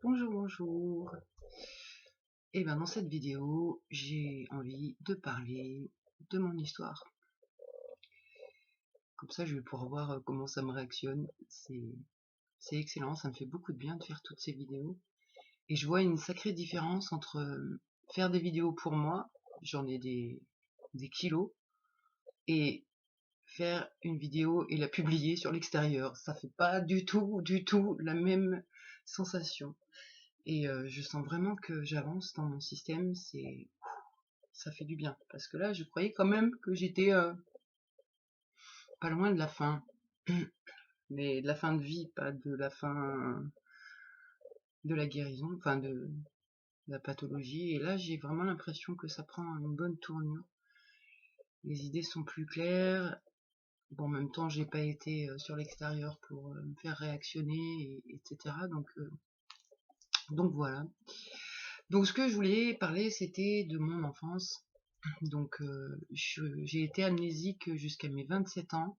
Bonjour, bonjour. Et bien dans cette vidéo, j'ai envie de parler de mon histoire. Comme ça, je vais pouvoir voir comment ça me réactionne. C'est excellent, ça me fait beaucoup de bien de faire toutes ces vidéos. Et je vois une sacrée différence entre faire des vidéos pour moi, j'en ai des kilos, et faire une vidéo et la publier sur l'extérieur. Ça fait pas du tout la même sensation. Et je sens vraiment que j'avance dans mon système, ça fait du bien. Parce que là, je croyais quand même que j'étais pas loin de la fin. Mais de la fin de vie, pas de la fin de la guérison, enfin de la pathologie. Et là, j'ai vraiment l'impression que ça prend une bonne tournure. Les idées sont plus claires. Bon, en même temps, j'ai pas été sur l'extérieur pour me faire réactionner, etc. Donc voilà. Donc ce que je voulais parler, c'était de mon enfance. Donc j'ai été amnésique jusqu'à mes 27 ans.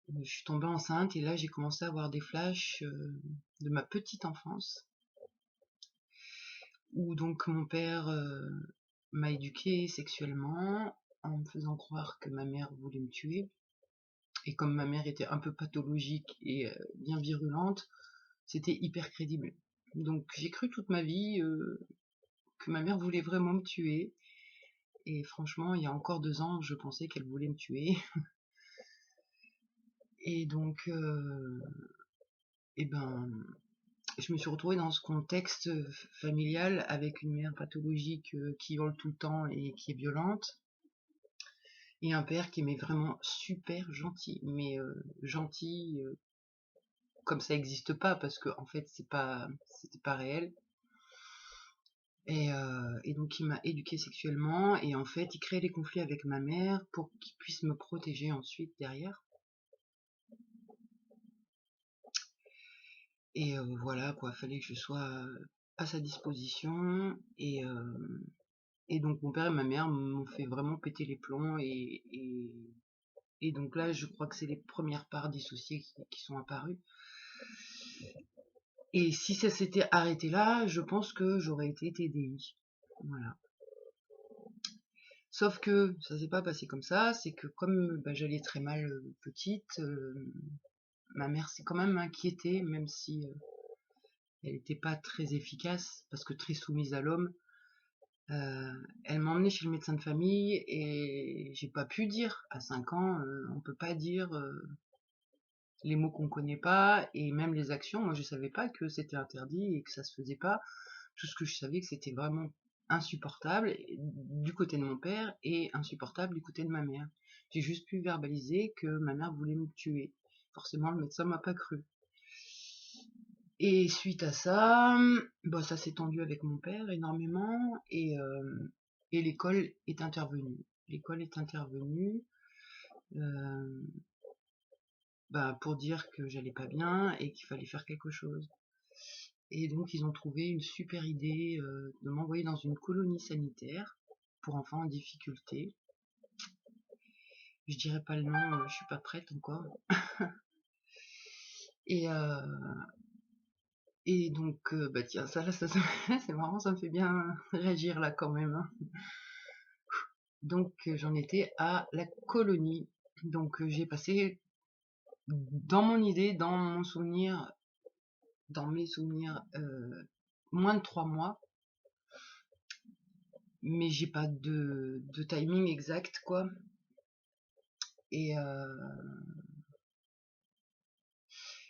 Je suis tombée enceinte et là j'ai commencé à avoir des flashs de ma petite enfance où donc mon père m'a éduquée sexuellement en me faisant croire que ma mère voulait me tuer. Et comme ma mère était un peu pathologique et bien virulente, c'était hyper crédible. Donc j'ai cru toute ma vie que ma mère voulait vraiment me tuer. Et franchement, il y a encore 2 ans, je pensais qu'elle voulait me tuer. Et donc, eh ben, je me suis retrouvée dans ce contexte familial avec une mère pathologique qui hurle tout le temps et qui est violente, et un père qui m'est vraiment super gentil, mais gentil comme ça n'existe pas parce que en fait c'était pas réel. Et donc il m'a éduquée sexuellement et en fait il crée des conflits avec ma mère pour qu'il puisse me protéger ensuite derrière. Et voilà quoi, fallait que je sois à sa disposition et donc mon père et ma mère m'ont fait vraiment péter les plombs et donc là je crois que c'est les premières parts dissociées qui sont apparues. Et si ça s'était arrêté là, je pense que j'aurais été TDI. Voilà. Sauf que ça s'est pas passé comme ça, c'est que comme j'allais très mal petite, ma mère s'est quand même inquiétée, même si elle n'était pas très efficace, parce que très soumise à l'homme. Elle m'a emmenée chez le médecin de famille et j'ai pas pu dire. À 5 ans, on peut pas dire les mots qu'on connaît pas et même les actions. Moi, je savais pas que c'était interdit et que ça se faisait pas. Tout ce que je savais, que c'était vraiment insupportable du côté de mon père et insupportable du côté de ma mère. J'ai juste pu verbaliser que ma mère voulait me tuer. Forcément, le médecin m'a pas cru. Et suite à ça, ça s'est tendu avec mon père énormément et l'école est intervenue. L'école est intervenue euh, pour dire que j'allais pas bien et qu'il fallait faire quelque chose. Et donc ils ont trouvé une super idée de m'envoyer dans une colonie sanitaire pour enfants en difficulté. Je dirais pas le nom, je suis pas prête encore. Et, euh, et donc, tiens, ça c'est marrant, ça me fait bien réagir là quand même. Hein. Donc j'en étais à la colonie. Donc j'ai passé dans mon idée, dans mon souvenir, dans mes souvenirs, moins de 3 mois, mais j'ai pas de timing exact quoi. Et,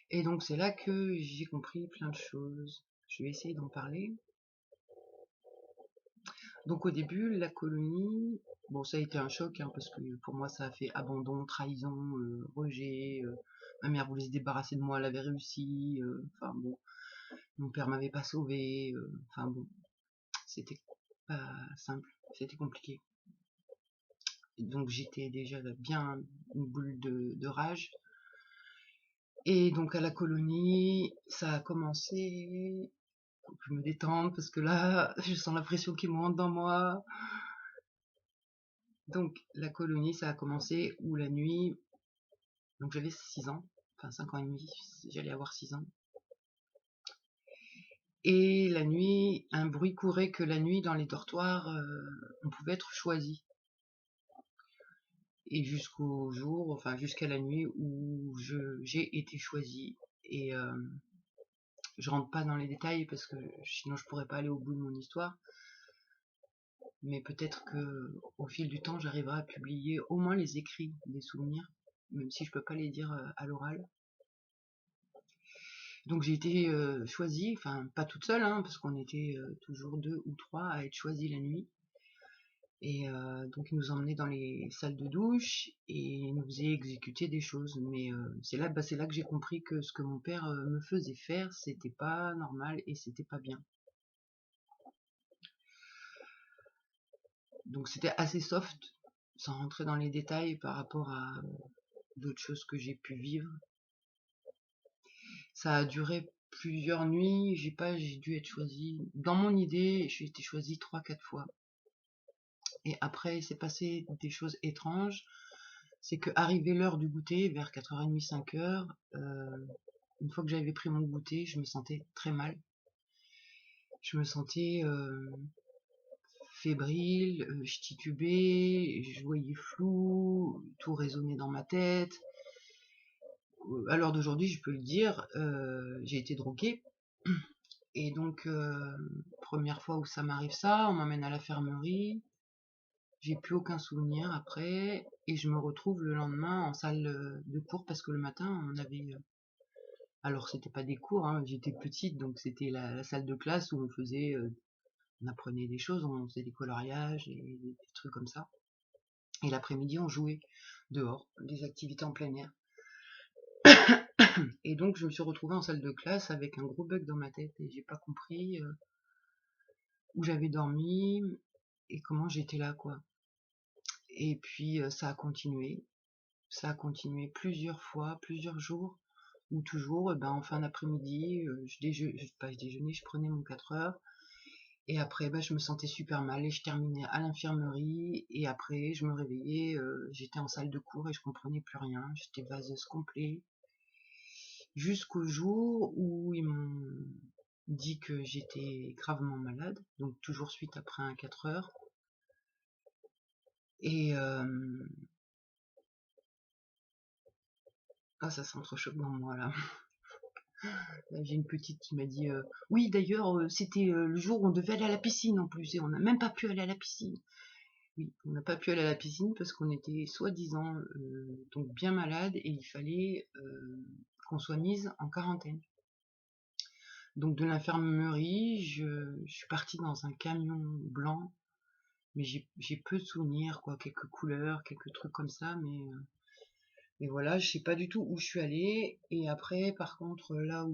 et donc c'est là que j'ai compris plein de choses. Je vais essayer d'en parler. Donc au début, la colonie, bon ça a été un choc hein, parce que pour moi ça a fait abandon, trahison, rejet. Ma mère voulait se débarrasser de moi, elle avait réussi. Enfin bon, mon père m'avait pas sauvé. Enfin bon, c'était pas simple, c'était compliqué. Et donc j'étais déjà bien une boule de rage. Et donc à la colonie, ça a commencé. Faut que je me détende parce que là, je sens la pression qui monte dans moi. Donc la colonie, ça a commencé où la nuit, donc j'avais 6 ans, enfin 5 ans et demi, j'allais avoir 6 ans. Et la nuit, un bruit courait que la nuit dans les dortoirs, on pouvait être choisi. Et jusqu'au jour, enfin jusqu'à la nuit où j'ai été choisie. Et je rentre pas dans les détails parce que sinon je pourrais pas aller au bout de mon histoire. Mais peut-être que au fil du temps, j'arriverai à publier au moins les écrits des souvenirs, même si je peux pas les dire à l'oral. Donc j'ai été choisie, enfin pas toute seule, hein, parce qu'on était toujours 2 ou 3 à être choisis la nuit. Et donc ils nous emmenaient dans les salles de douche et ils nous faisaient exécuter des choses. Mais c'est là que j'ai compris que ce que mon père me faisait faire, c'était pas normal et c'était pas bien. Donc c'était assez soft, sans rentrer dans les détails par rapport à d'autres choses que j'ai pu vivre. Ça a duré plusieurs nuits, j'ai dû être choisie. Dans mon idée, j'ai été choisie 3-4 fois. Et après, il s'est passé des choses étranges. C'est que arrivé l'heure du goûter, vers 4h30, 5h, une fois que j'avais pris mon goûter, je me sentais très mal. Je me sentais fébrile, je titubais, je voyais flou, tout résonnait dans ma tête. À l'heure d'aujourd'hui, je peux le dire, j'ai été droguée. Et donc, première fois où ça m'arrive ça, on m'emmène à l'infirmerie. J'ai plus aucun souvenir après. Et je me retrouve le lendemain en salle de cours parce que le matin, on avait... alors, c'était pas des cours, hein, j'étais petite, donc c'était la salle de classe où on faisait... on apprenait des choses, on faisait des coloriages et des trucs comme ça. Et l'après-midi, on jouait dehors, des activités en plein air. Et donc, je me suis retrouvée en salle de classe avec un gros bug dans ma tête et j'ai pas compris où j'avais dormi et comment j'étais là, quoi. Et puis, ça a continué. Ça a continué plusieurs fois, plusieurs jours, où toujours, en fin d'après-midi, je déjeunais, je prenais mon 4 heures. Et après, je me sentais super mal et je terminais à l'infirmerie. Et après, je me réveillais, j'étais en salle de cours et je comprenais plus rien. J'étais vaseuse complet. Jusqu'au jour où ils m'ont dit que j'étais gravement malade, donc toujours suite après un 4 heures. Et ça s'entrechoque dans moi là. J'ai une petite qui m'a dit oui d'ailleurs c'était le jour où on devait aller à la piscine en plus et on n'a même pas pu aller à la piscine. Oui, on n'a pas pu aller à la piscine parce qu'on était soi-disant donc bien malade et il fallait qu'on soit mise en quarantaine. Donc de l'infirmerie, je suis partie dans un camion blanc, mais j'ai peu de souvenirs, quoi, quelques couleurs, quelques trucs comme ça, mais voilà, je sais pas du tout où je suis allée. Et après, par contre, là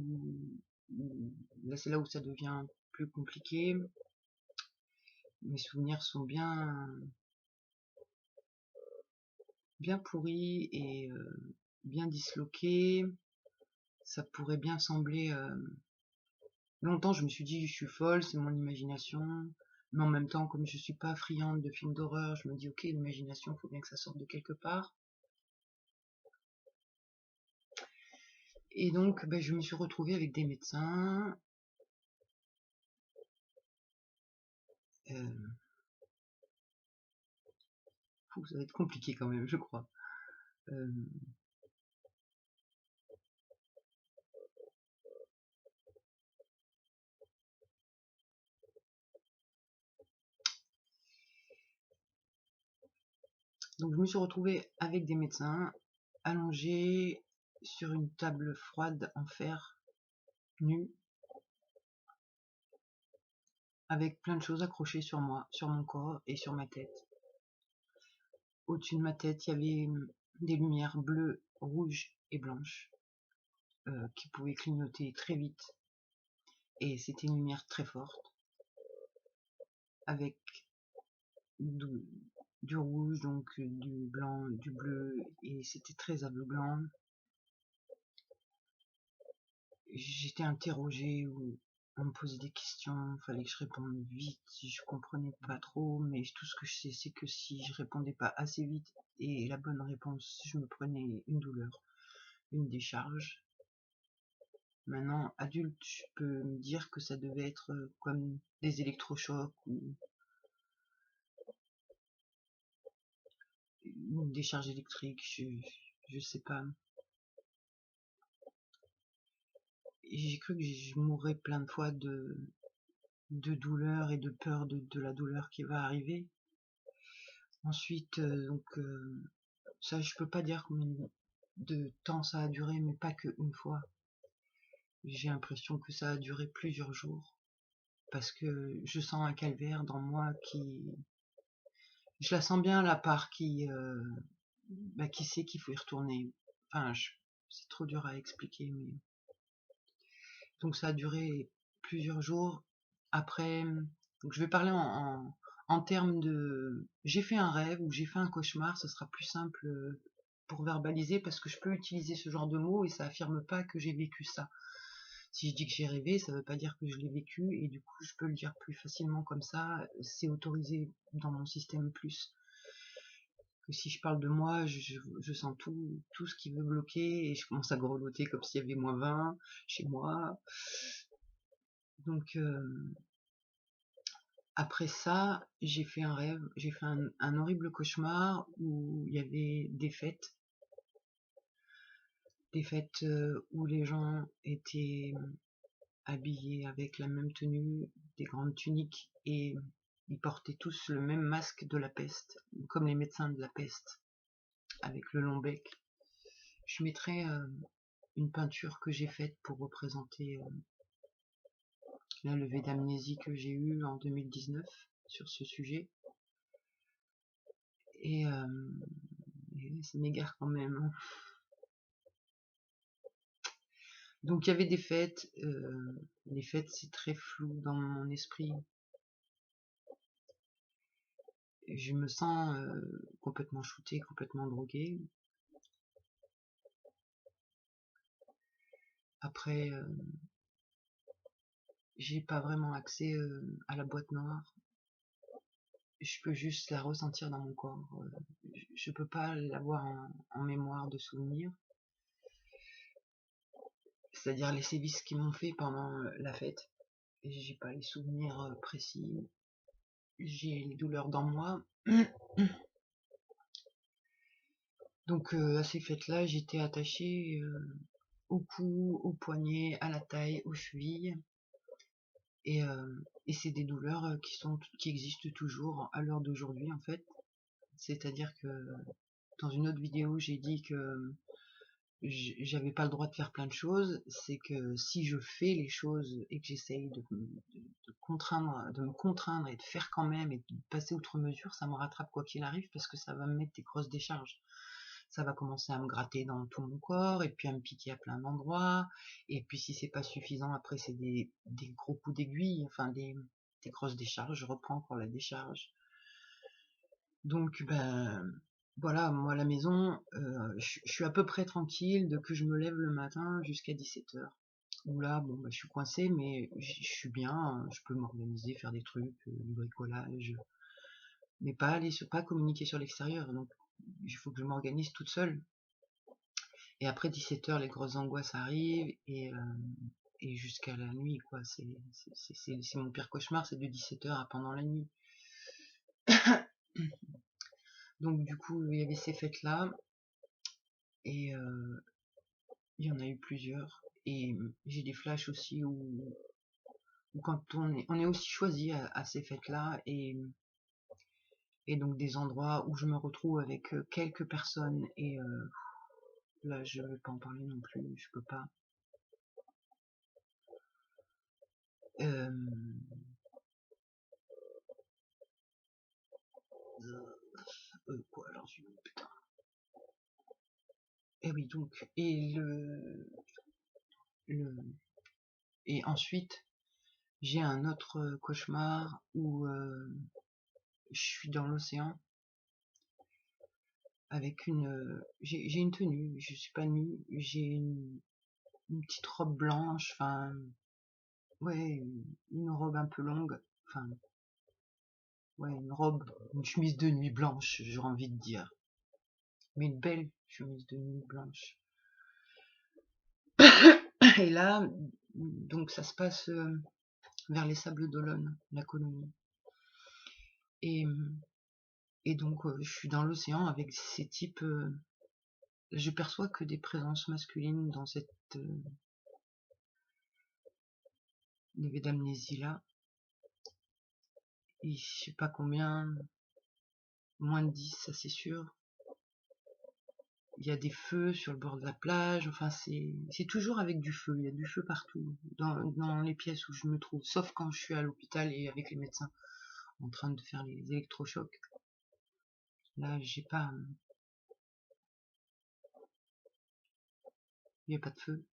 c'est là où ça devient plus compliqué. Mes souvenirs sont bien pourris et bien disloqués. Ça pourrait bien sembler. Longtemps, je me suis dit, je suis folle, c'est mon imagination. Mais en même temps, comme je suis pas friande de films d'horreur, je me dis, ok, l'imagination, faut bien que ça sorte de quelque part. Et donc, je me suis retrouvée avec des médecins. Euh, ça va être compliqué quand même, je crois. Euh, donc, je me suis retrouvée avec des médecins, allongée sur une table froide en fer, nue, avec plein de choses accrochées sur moi, sur mon corps et sur ma tête. Au-dessus de ma tête, il y avait des lumières bleues, rouges et blanches qui pouvaient clignoter très vite. Et c'était une lumière très forte, avec du rouge, donc du blanc, du bleu, et c'était très aveuglant. J'étais interrogée, ou on me posait des questions, il fallait que je réponde vite, je comprenais pas trop, mais tout ce que je sais, c'est que si je répondais pas assez vite et la bonne réponse, je me prenais une douleur, une décharge. Maintenant, adulte, je peux me dire que ça devait être comme des électrochocs ou des charges électriques, je sais pas. J'ai cru que je mourrais plein de fois de douleur et de peur de la douleur qui va arriver. Ensuite, ça, je peux pas dire combien de temps ça a duré, mais pas qu'une fois. J'ai l'impression que ça a duré plusieurs jours, parce que je sens un calvaire dans moi je la sens bien, la part qui sait qu'il faut y retourner. Enfin, c'est trop dur à expliquer, mais donc ça a duré plusieurs jours. Après, donc je vais parler en termes de... J'ai fait un rêve ou j'ai fait un cauchemar, ce sera plus simple pour verbaliser parce que je peux utiliser ce genre de mots et ça affirme pas que j'ai vécu ça. Si je dis que j'ai rêvé, ça veut pas dire que je l'ai vécu et du coup je peux le dire plus facilement comme ça, c'est autorisé dans mon système plus. Que si je parle de moi, je sens tout ce qui veut bloquer et je commence à grelotter comme s'il y avait -20 chez moi. Donc après ça, j'ai fait un rêve, j'ai fait un horrible cauchemar où il y avait des fêtes où les gens étaient habillés avec la même tenue, des grandes tuniques et ils portaient tous le même masque de la peste, comme les médecins de la peste, avec le long bec. Je mettrai une peinture que j'ai faite pour représenter la levée d'amnésie que j'ai eue en 2019 sur ce sujet. Et ça m'égare quand même, hein. Donc il y avait des fêtes, les fêtes c'est très flou dans mon esprit. Je me sens complètement shootée, complètement droguée. Après, j'ai pas vraiment accès à la boîte noire. Je peux juste la ressentir dans mon corps. Je peux pas l'avoir en mémoire de souvenir. C'est-à-dire les sévices qu'ils m'ont fait pendant la fête. Et j'ai pas les souvenirs précis. J'ai les douleurs dans moi. Donc à ces fêtes-là, j'étais attachée au cou, au poignet, à la taille, aux chevilles. Et, et c'est des douleurs qui existent toujours à l'heure d'aujourd'hui en fait. C'est-à-dire que dans une autre vidéo, j'ai dit que j'avais pas le droit de faire plein de choses. C'est que si je fais les choses et que j'essaye de me contraindre et de faire quand même et de passer outre mesure, ça me rattrape quoi qu'il arrive parce que ça va me mettre des grosses décharges. Ça va commencer à me gratter dans tout mon corps et puis à me piquer à plein d'endroits. Et puis si c'est pas suffisant, après c'est des gros coups d'aiguille, enfin des grosses décharges. Je reprends encore la décharge. Donc ben voilà, moi à la maison, je suis à peu près tranquille de que je me lève le matin jusqu'à 17h. Où là, bon, bah, je suis coincée, mais je suis bien, je peux m'organiser, faire des trucs, du bricolage, mais pas communiquer sur l'extérieur. Donc il faut que je m'organise toute seule. Et après 17h, les grosses angoisses arrivent et jusqu'à la nuit, quoi. C'est mon pire cauchemar, c'est de 17h à pendant la nuit. Donc du coup, il y avait ces fêtes-là et il y en a eu plusieurs. Et j'ai des flashs aussi où quand on est aussi choisi à ces fêtes-là et donc des endroits où je me retrouve avec quelques personnes et là je vais pas en parler non plus, je peux pas. Quoi, j'en suis putain. Et oui donc et ensuite j'ai un autre cauchemar où je suis dans l'océan avec j'ai une tenue, je suis pas nue, j'ai une petite robe blanche, enfin ouais, une robe un peu longue, enfin ouais, une chemise de nuit blanche, j'aurais envie de dire, mais une belle chemise de nuit blanche. Et là, donc ça se passe vers les Sables d'Olonne, la colonie. Et, et donc je suis dans l'océan avec ces types. Je perçois que des présences masculines dans cette levée d'amnésie là. Et je sais pas combien, moins de 10, ça c'est sûr. Il y a des feux sur le bord de la plage, enfin c'est toujours avec du feu, il y a du feu partout, dans les pièces où je me trouve, sauf quand je suis à l'hôpital et avec les médecins en train de faire les électrochocs. Là, j'ai pas, il n'y a pas de feu,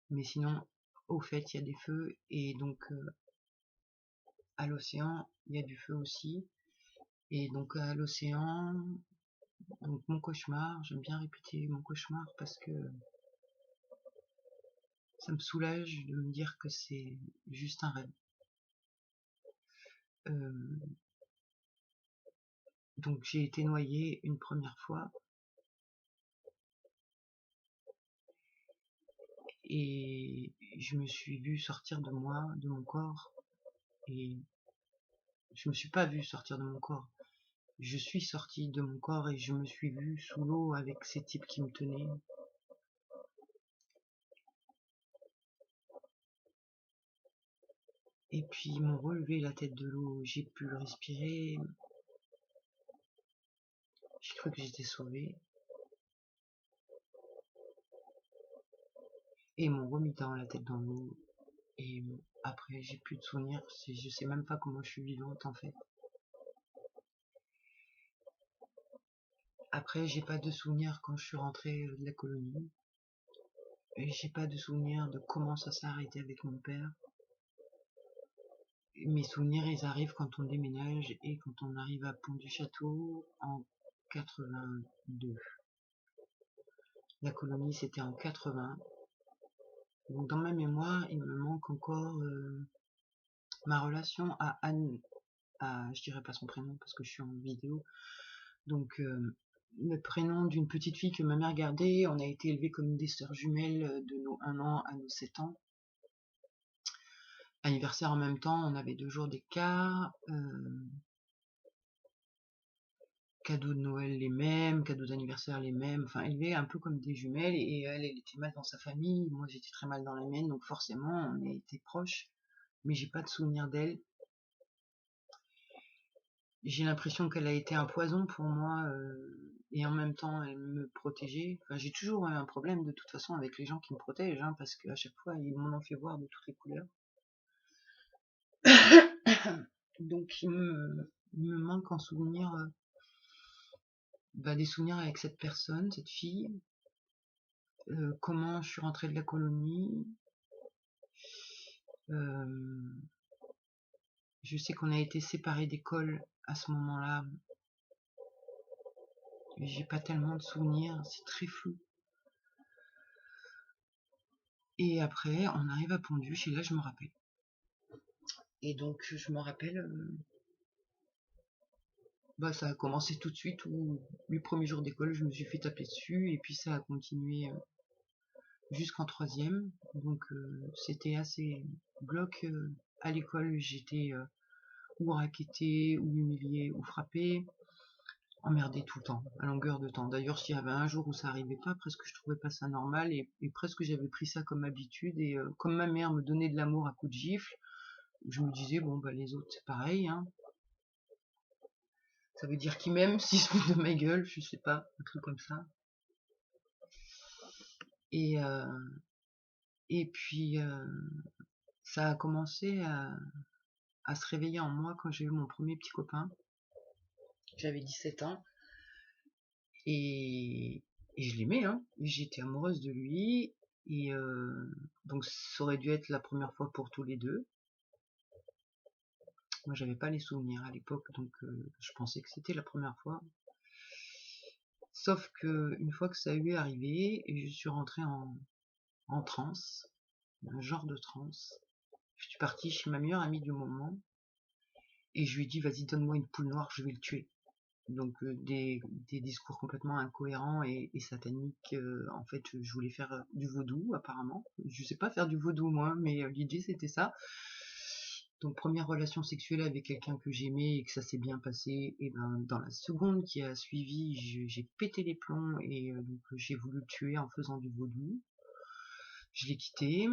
mais sinon, au fait, il y a des feux, et donc à l'océan, il y a du feu aussi, et donc à l'océan, donc mon cauchemar, j'aime bien répéter mon cauchemar parce que ça me soulage de me dire que c'est juste un rêve. Donc j'ai été noyée une première fois et je me suis vue sortir de moi, de mon corps, et je me suis pas vue sortir de mon corps. Je suis sortie de mon corps et je me suis vue sous l'eau avec ces types qui me tenaient. Et puis ils m'ont relevé la tête de l'eau, j'ai pu respirer, j'ai cru que j'étais sauvée. Et ils m'ont remis dans la tête dans l'eau. Et après j'ai plus de souvenirs, je sais même pas comment je suis vivante en fait. Après j'ai pas de souvenirs quand je suis rentrée de la colonie. Et j'ai pas de souvenir de comment ça s'est arrêté avec mon père. Mes souvenirs, ils arrivent quand on déménage et quand on arrive à Pont-du-Château en 82. La colonie, c'était en 80. Donc dans ma mémoire, il me manque encore ma relation à Anne, je dirais pas son prénom parce que je suis en vidéo. Donc le prénom d'une petite fille que ma mère gardait. On a été élevés comme des sœurs jumelles de nos 1 an à nos 7 ans. Anniversaire en même temps, on avait 2 jours d'écart. Cadeaux de Noël les mêmes, cadeaux d'anniversaire les mêmes, enfin élevés un peu comme des jumelles, et elle était mal dans sa famille, moi j'étais très mal dans la mienne, donc forcément on a été proches, mais j'ai pas de souvenir d'elle. J'ai l'impression qu'elle a été un poison pour moi, et en même temps elle me protégeait. Enfin, j'ai toujours eu un problème de toute façon avec les gens qui me protègent, hein, parce qu'à chaque fois ils m'en ont fait voir de toutes les couleurs. Donc il me manque en souvenir des souvenirs avec cette personne, cette fille, comment je suis rentrée de la colonie. Je sais qu'on a été séparés d'école à ce moment-là. J'ai pas tellement de souvenirs, c'est très flou. Et après, on arrive à Ponduche et là, je me rappelle. Et donc, je me rappelle, ça a commencé tout de suite où les premiers jours d'école, je me suis fait taper dessus et puis ça a continué jusqu'en 3e. Donc, c'était assez bloc à l'école. J'étais ou raquettée, ou humiliée, ou frappée. Emmerdée tout le temps, à longueur de temps. D'ailleurs, s'il y avait un jour où ça arrivait pas, presque je trouvais pas ça normal et presque j'avais pris ça comme habitude et comme ma mère me donnait de l'amour à coups de gifle, je me disais bon les autres c'est pareil, hein. Ça veut dire qu'ils m'aiment s'ils se foutent de ma gueule, je sais pas, un truc comme ça. Et puis ça a commencé à se réveiller en moi quand j'ai eu mon premier petit copain. J'avais 17 ans et je l'aimais, hein. J'étais amoureuse de lui. Et donc ça aurait dû être la première fois pour tous les deux. Moi j'avais pas les souvenirs à l'époque, donc je pensais que c'était la première fois. Sauf que une fois que ça a eu arrivé, et je suis rentrée en transe, un genre de transe. Je suis partie chez ma meilleure amie du moment et je lui ai dit vas-y donne-moi une poule noire, je vais le tuer. Donc des discours complètement incohérents et sataniques. En fait, je voulais faire du vaudou apparemment. Je sais pas faire du vaudou moi, mais l'idée c'était ça. Donc première relation sexuelle avec quelqu'un que j'aimais et que ça s'est bien passé. Et ben dans la seconde qui a suivi, j'ai pété les plombs et donc j'ai voulu le tuer en faisant du vaudou. Je l'ai quitté.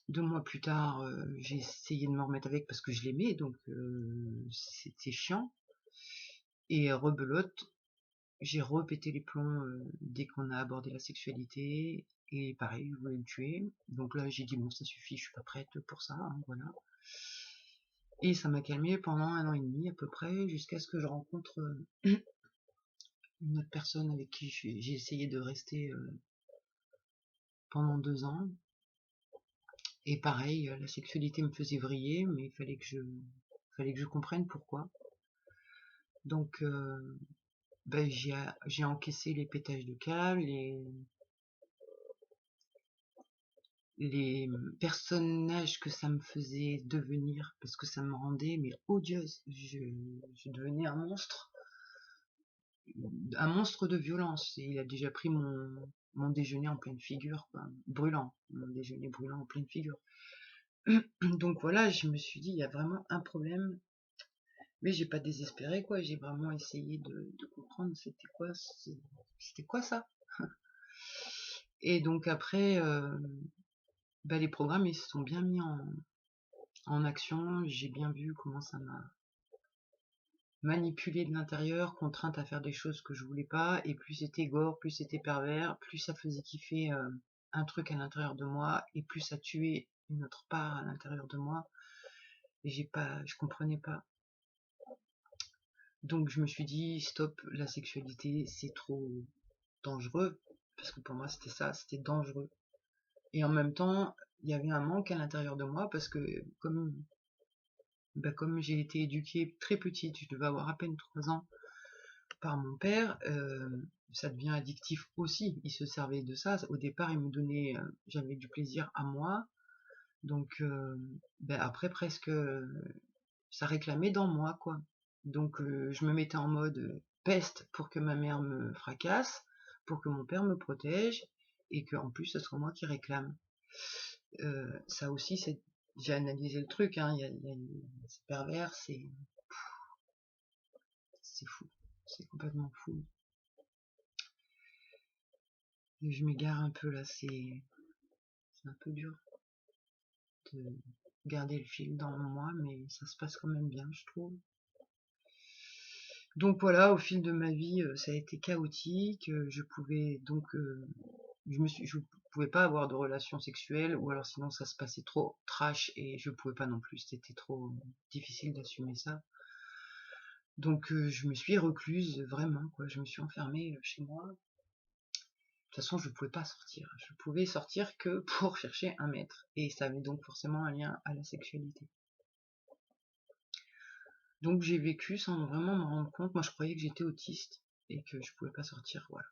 2 mois plus tard, j'ai essayé de me remettre avec parce que je l'aimais, donc c'était chiant. Et rebelote, j'ai repété les plombs dès qu'on a abordé la sexualité. Et pareil, je voulais le tuer. Donc là, j'ai dit bon, ça suffit, je suis pas prête pour ça, hein, voilà. Et ça m'a calmé pendant 1 an et demi à peu près, jusqu'à ce que je rencontre une autre personne avec qui j'ai essayé de rester pendant 2 ans. Et pareil, la sexualité me faisait vriller, mais il fallait que je comprenne pourquoi. Donc ben, j'ai encaissé les pétages de câble, les personnages que ça me faisait devenir, parce que ça me rendait mais odieuse. Je devenais un monstre de violence. Et il a déjà pris mon déjeuner en pleine figure, quoi, brûlant, mon déjeuner brûlant en pleine figure. Donc voilà, je me suis dit, il y a vraiment un problème, mais j'ai pas désespéré, quoi. J'ai vraiment essayé de comprendre c'était quoi ça. Et donc après, bah, les programmes ils se sont bien mis en action. J'ai bien vu comment ça m'a manipulé de l'intérieur, contrainte à faire des choses que je voulais pas. Et plus c'était gore, plus c'était pervers, plus ça faisait kiffer un truc à l'intérieur de moi, et plus ça tuait une autre part à l'intérieur de moi. Et je comprenais pas. Donc je me suis dit stop, la sexualité c'est trop dangereux, parce que pour moi c'était ça, c'était dangereux. Et en même temps, il y avait un manque à l'intérieur de moi parce que comme j'ai été éduquée très petite, je devais avoir à peine 3 ans, par mon père, ça devient addictif aussi. Il se servait de ça. Au départ, il me donnait, j'avais du plaisir à moi. Donc après presque, ça réclamait dans moi, quoi. Donc je me mettais en mode peste pour que ma mère me fracasse, pour que mon père me protège, et que en plus ce soit moi qui réclame. Ça aussi, j'ai analysé le truc, hein, c'est pervers, c'est fou, c'est complètement fou. Et je m'égare un peu là, c'est un peu dur de garder le fil dans moi, mais ça se passe quand même bien, je trouve. Donc voilà, au fil de ma vie, ça a été chaotique. Je pouvais donc, je pouvais pas avoir de relations sexuelles, ou alors sinon ça se passait trop trash et je pouvais pas non plus. C'était trop difficile d'assumer ça. Donc je me suis recluse vraiment, quoi. Je me suis enfermée chez moi. De toute façon, je pouvais pas sortir. Je pouvais sortir que pour chercher un maître, et ça avait donc forcément un lien à la sexualité. Donc j'ai vécu sans vraiment me rendre compte. Moi je croyais que j'étais autiste et que je pouvais pas sortir, voilà.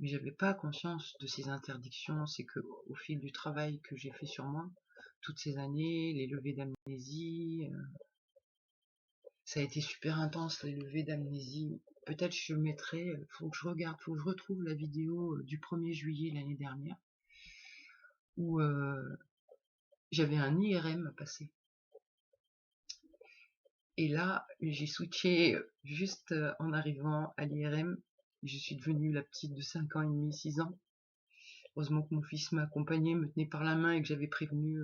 Mais j'avais pas conscience de ces interdictions. C'est que au fil du travail que j'ai fait sur moi, toutes ces années, les levées d'amnésie, ça a été super intense, les levées d'amnésie. Peut-être je le mettrai, faut que je regarde, faut que je retrouve la vidéo du 1er juillet l'année dernière, où j'avais un IRM à passer. Et là, j'ai switché juste en arrivant à l'IRM. Je suis devenue la petite de 5 ans et demi, 6 ans. Heureusement que mon fils m'accompagnait, me tenait par la main, et que j'avais prévenu,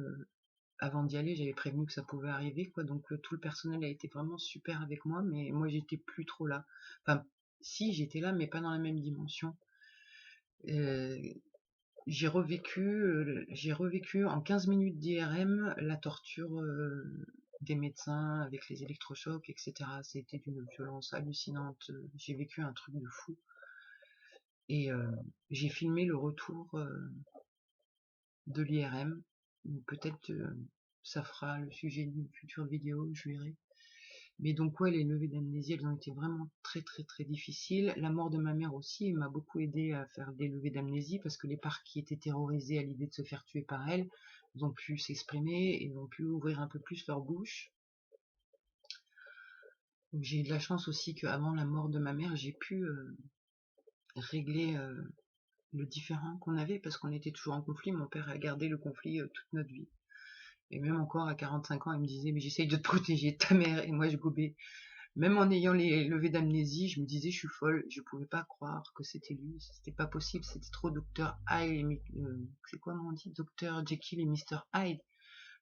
avant d'y aller, j'avais prévenu que ça pouvait arriver, quoi. Donc tout le personnel a été vraiment super avec moi, mais moi j'étais plus trop là. Enfin, si, j'étais là, mais pas dans la même dimension. Euh, j'ai revécu en 15 minutes d'IRM la torture des médecins avec les électrochocs, etc. C'était d'une violence hallucinante. J'ai vécu un truc de fou. Et j'ai filmé le retour de l'IRM. Peut-être ça fera le sujet d'une future vidéo, je verrai. Mais donc ouais, les levées d'amnésie, elles ont été vraiment très très très difficiles. La mort de ma mère aussi m'a beaucoup aidé à faire des levées d'amnésie, parce que les parts qui étaient terrorisés à l'idée de se faire tuer par elle, ils ont pu s'exprimer, ils ont pu ouvrir un peu plus leur bouche. Donc j'ai eu de la chance aussi qu'avant la mort de ma mère, j'ai pu régler le différend qu'on avait, parce qu'on était toujours en conflit. Mon père a gardé le conflit toute notre vie. Et même encore à 45 ans, il me disait, mais j'essaye de te protéger de ta mère, et moi je gobais. Même en ayant les levées d'amnésie, je me disais, je suis folle, je pouvais pas croire que c'était lui, c'était pas possible, c'était trop Dr. Hyde, c'est quoi on dit, Dr. Jekyll et Mr. Hyde,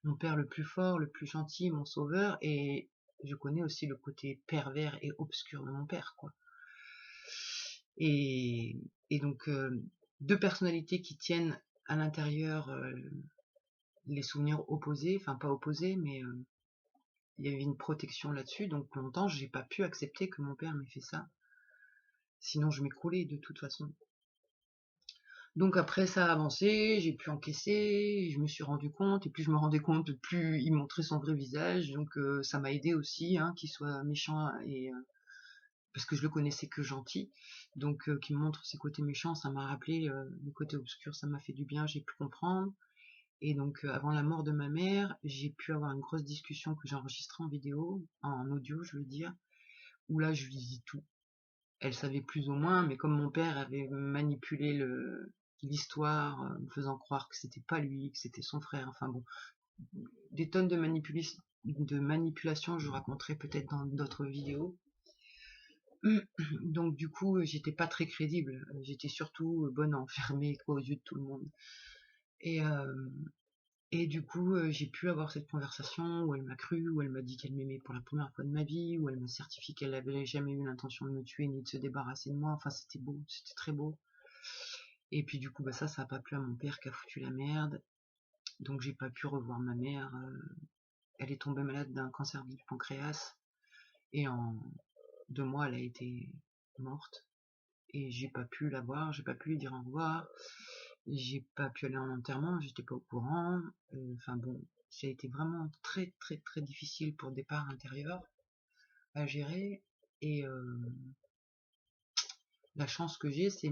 mon père le plus fort, le plus gentil, mon sauveur, et je connais aussi le côté pervers et obscur de mon père, quoi. Et, et donc, deux personnalités qui tiennent à l'intérieur les souvenirs opposés, enfin pas opposés, mais il y avait une protection là-dessus, donc longtemps j'ai pas pu accepter que mon père m'ait fait ça, sinon je m'écroulais de toute façon. Donc après ça a avancé, j'ai pu encaisser, je me suis rendu compte, et plus je me rendais compte, plus il montrait son vrai visage, donc ça m'a aidé aussi, hein, qu'il soit méchant, et parce que je le connaissais que gentil, donc qu'il me montre ses côtés méchants, ça m'a rappelé les côtés obscurs, ça m'a fait du bien, j'ai pu comprendre. Et donc avant la mort de ma mère, j'ai pu avoir une grosse discussion que j'ai enregistrée en vidéo, en audio je veux dire, où là je lui dis tout. Elle savait plus ou moins, mais comme mon père avait manipulé l'histoire, me faisant croire que c'était pas lui, que c'était son frère, enfin bon, des tonnes de manipulation, je raconterai peut-être dans d'autres vidéos. Donc du coup, j'étais pas très crédible, j'étais surtout bonne à enfermer aux yeux de tout le monde. Et, et du coup, j'ai pu avoir cette conversation où elle m'a cru, où elle m'a dit qu'elle m'aimait pour la première fois de ma vie, où elle m'a certifié qu'elle n'avait jamais eu l'intention de me tuer ni de se débarrasser de moi. Enfin, c'était beau, c'était très beau. Et puis du coup, bah ça a pas plu à mon père qui a foutu la merde. Donc j'ai pas pu revoir ma mère. Elle est tombée malade d'un cancer du pancréas. Et en 2 mois, elle a été morte. Et j'ai pas pu la voir, j'ai pas pu lui dire au revoir. J'ai pas pu aller en enterrement, j'étais pas au courant. Enfin bon, ça a été vraiment très très très difficile pour le départ intérieur à gérer. Et la chance que j'ai, c'est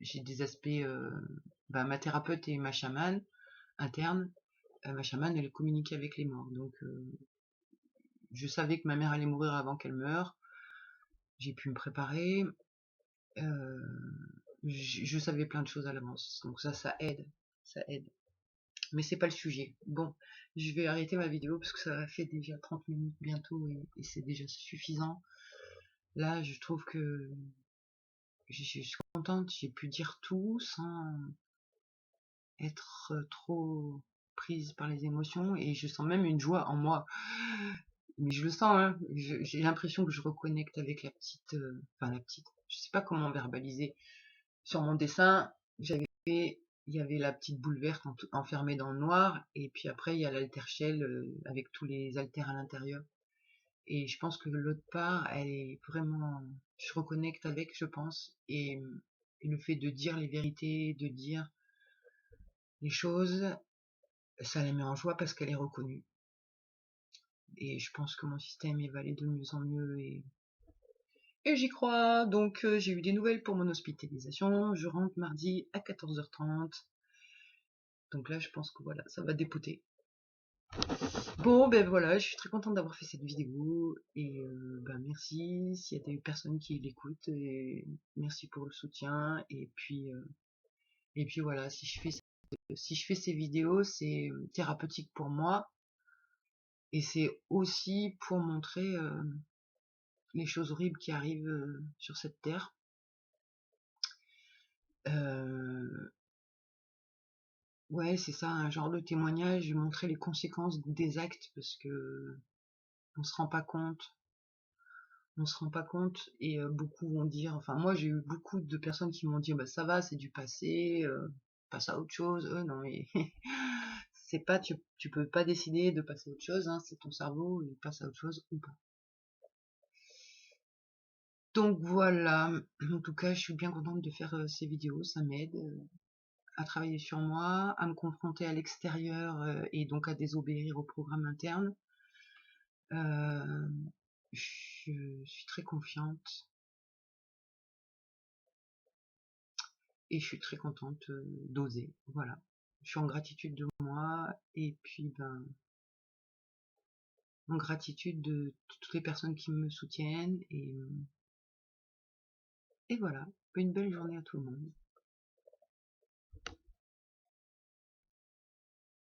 j'ai des aspects. Ma thérapeute et ma chamane interne. Ma chamane, elle communiquait avec les morts. Donc je savais que ma mère allait mourir avant qu'elle meure. J'ai pu me préparer. Je savais plein de choses à l'avance. Donc ça aide. Ça aide. Mais c'est pas le sujet. Bon, je vais arrêter ma vidéo parce que ça a fait déjà 30 minutes bientôt, et c'est déjà suffisant. Là, je trouve que je suis contente, j'ai pu dire tout sans être trop prise par les émotions, et je sens même une joie en moi. Mais je le sens, hein. J'ai l'impression que je reconnecte avec la petite, enfin la petite, je sais pas comment verbaliser. Sur mon dessin, j'avais fait, il y avait la petite boule verte enfermée dans le noir, et puis après il y a l'alter-shell avec tous les alters à l'intérieur. Et je pense que l'autre part, elle est vraiment, je reconnecte avec, je pense, et le fait de dire les vérités, de dire les choses, ça la met en joie parce qu'elle est reconnue. Et je pense que mon système va aller de mieux en mieux, et j'y crois. Donc j'ai eu des nouvelles pour mon hospitalisation. Je rentre mardi à 14h30. Donc là, je pense que voilà, ça va dépoter. Bon, ben voilà, je suis très contente d'avoir fait cette vidéo. Et merci s'il y a des personnes qui l'écoutent. Et merci pour le soutien. Et puis voilà, si je fais ces vidéos, c'est thérapeutique pour moi. Et c'est aussi pour montrer les choses horribles qui arrivent sur cette terre. Ouais, c'est ça, un genre de témoignage, montrer les conséquences des actes, parce que on se rend pas compte. On se rend pas compte, et beaucoup vont dire, enfin moi j'ai eu beaucoup de personnes qui m'ont dit bah ça va, c'est du passé, passe à autre chose. Non mais c'est pas, tu peux pas décider de passer à autre chose, hein, c'est ton cerveau, il passe à autre chose ou pas. Donc voilà, en tout cas je suis bien contente de faire ces vidéos, ça m'aide à travailler sur moi, à me confronter à l'extérieur, et donc à désobéir au programme interne. Je suis très confiante et je suis très contente d'oser. Voilà. Je suis en gratitude de moi, et puis en gratitude de toutes les personnes qui me soutiennent, et voilà. Une belle journée à tout le monde.